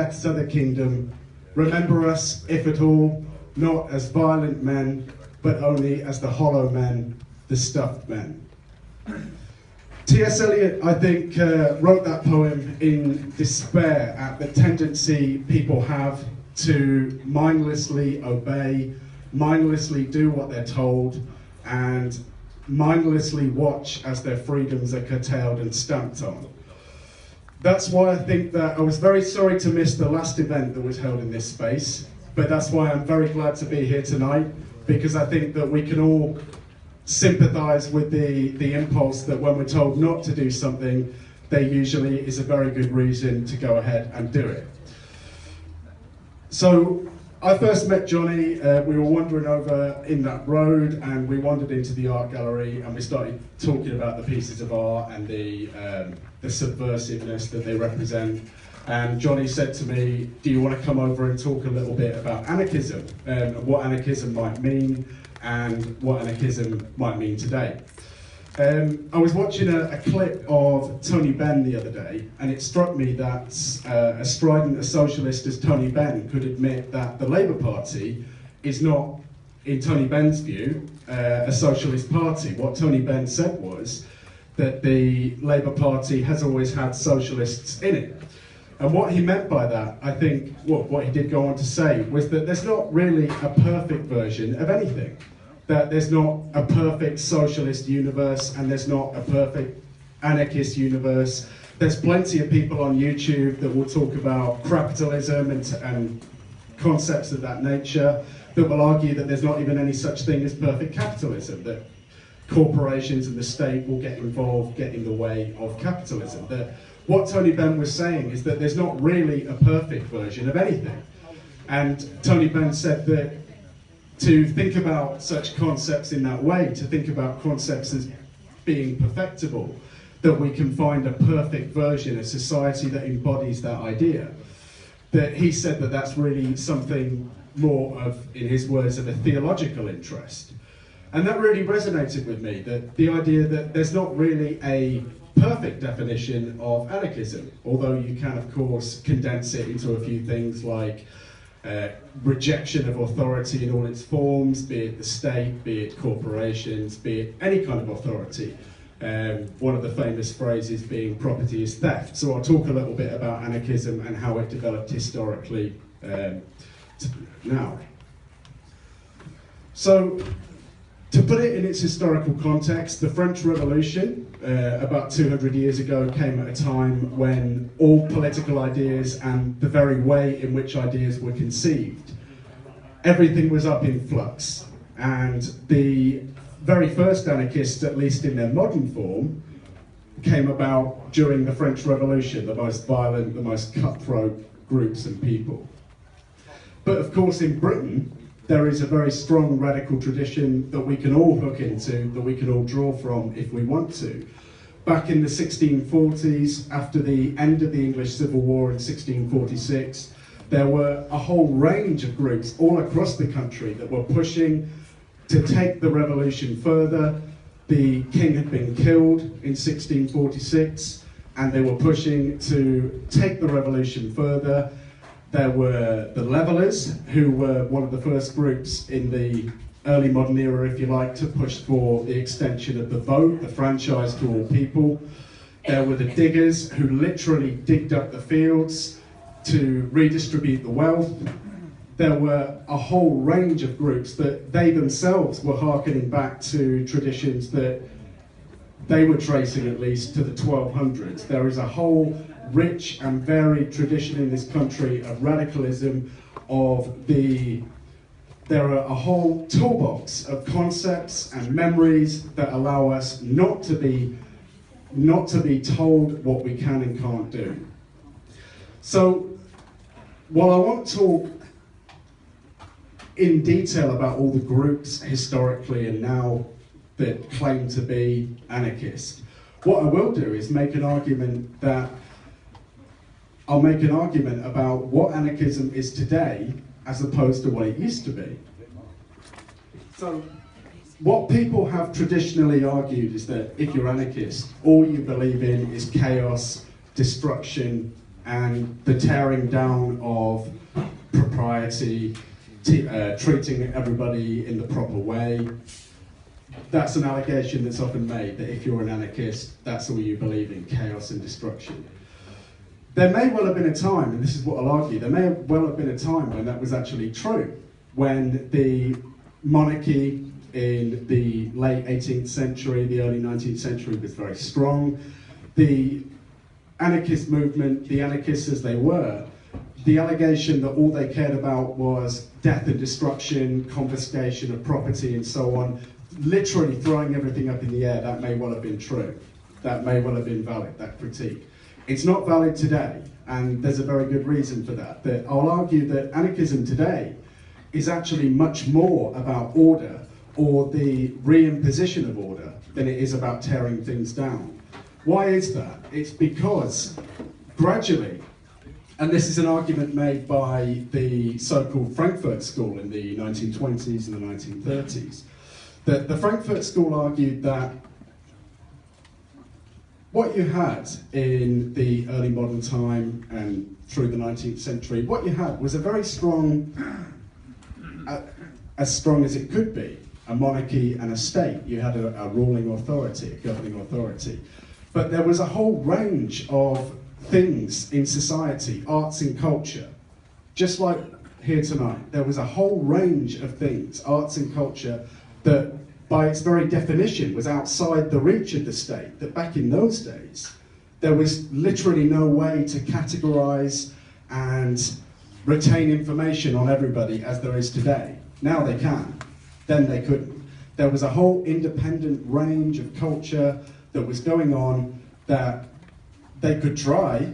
depths of the kingdom. Remember us, if at all, not as violent men, but only as the hollow men, the stuffed men. T.S. Eliot, I think, wrote that poem in despair at the tendency people have to mindlessly obey, mindlessly do what they're told, and mindlessly watch as their freedoms are curtailed and stamped on. That's why I think that I was very sorry to miss the last event that was held in this space, but that's why I'm very glad to be here tonight, because I think that we can all sympathise with the impulse that when we're told not to do something, there usually is a very good reason to go ahead and do it. So I first met Johnny, we were wandering over in that road, and we wandered into the art gallery and we started talking about the pieces of art and the subversiveness that they represent. And Johnny said to me, do you want to come over and talk a little bit about anarchism, and what anarchism might mean and what anarchism might mean today. I was watching a clip of Tony Benn the other day, and it struck me that as strident a socialist as Tony Benn could admit that the Labour Party is not, in Tony Benn's view, a socialist party. What Tony Benn said was that the Labour Party has always had socialists in it. And what he meant by that, I think, what he did go on to say, was that there's not really a perfect version of anything. That there's not a perfect socialist universe and there's not a perfect anarchist universe. There's plenty of people on YouTube that will talk about capitalism and concepts of that nature that will argue that there's not even any such thing as perfect capitalism, that corporations and the state will get involved, get in the way of capitalism. That what Tony Benn was saying is that there's not really a perfect version of anything. And Tony Benn said that to think about such concepts in that way, to think about concepts as being perfectible, that we can find a perfect version, a society that embodies that idea. That he said that that's really something more of, in his words, of a theological interest. And that really resonated with me, that the idea that there's not really a perfect definition of anarchism, although you can, of course, condense it into a few things like rejection of authority in all its forms, be it the state, be it corporations, be it any kind of authority. One of the famous phrases being property is theft. So I'll talk a little bit about anarchism and how it developed historically now. So, to put it in its historical context, the French Revolution, about 200 years ago, came at a time when all political ideas and the very way in which ideas were conceived, everything was up in flux. And the very first anarchists, at least in their modern form, came about during the French Revolution, the most violent, the most cutthroat groups and people. But of course in Britain, there is a very strong radical tradition that we can all hook into, that we can all draw from if we want to. Back in the 1640s, after the end of the English Civil War in 1646, there were a whole range of groups all across the country that were pushing to take the revolution further. The king had been killed in 1646, and they were pushing to take the revolution further. There were the Levellers, who were one of the first groups in the early modern era, if you like, to push for the extension of the vote, the franchise to all people. There were the Diggers, who literally digged up the fields to redistribute the wealth. There were a whole range of groups that they themselves were hearkening back to traditions that they were tracing at least to the 1200s. There is a whole rich and varied tradition in this country of radicalism, there are a whole toolbox of concepts and memories that allow us not to be told what we can and can't do. So, while I won't talk in detail about all the groups historically and now that claim to be anarchist, what I will do is make an argument about what anarchism is today as opposed to what it used to be. So, what people have traditionally argued is that if you're anarchist, all you believe in is chaos, destruction, and the tearing down of propriety, treating everybody in the proper way. That's an allegation that's often made, that if you're an anarchist, that's all you believe in, chaos and destruction. There may well have been a time, and this is what I'll argue, there may well have been a time when that was actually true, when the monarchy in the late 18th century, the early 19th century was very strong. The anarchist movement, the anarchists as they were, the allegation that all they cared about was death and destruction, confiscation of property and so on, literally throwing everything up in the air, that may well have been true. That may well have been valid, that critique. It's not valid today, and there's a very good reason for that. That I'll argue that anarchism today is actually much more about order or the reimposition of order than it is about tearing things down. Why is that? It's because gradually, and this is an argument made by the so-called Frankfurt School in the 1920s and the 1930s, that the Frankfurt School argued that what you had in the early modern time and through the 19th century, what you had was a very strong, as strong as it could be, a monarchy and a state. You had a ruling authority, a governing authority. But there was a whole range of things in society, arts and culture, just like here tonight. There was a whole range of things, arts and culture, that by its very definition was outside the reach of the state, that back in those days, there was literally no way to categorize and retain information on everybody as there is today. Now they can, then they couldn't. There was a whole independent range of culture that was going on that they could try,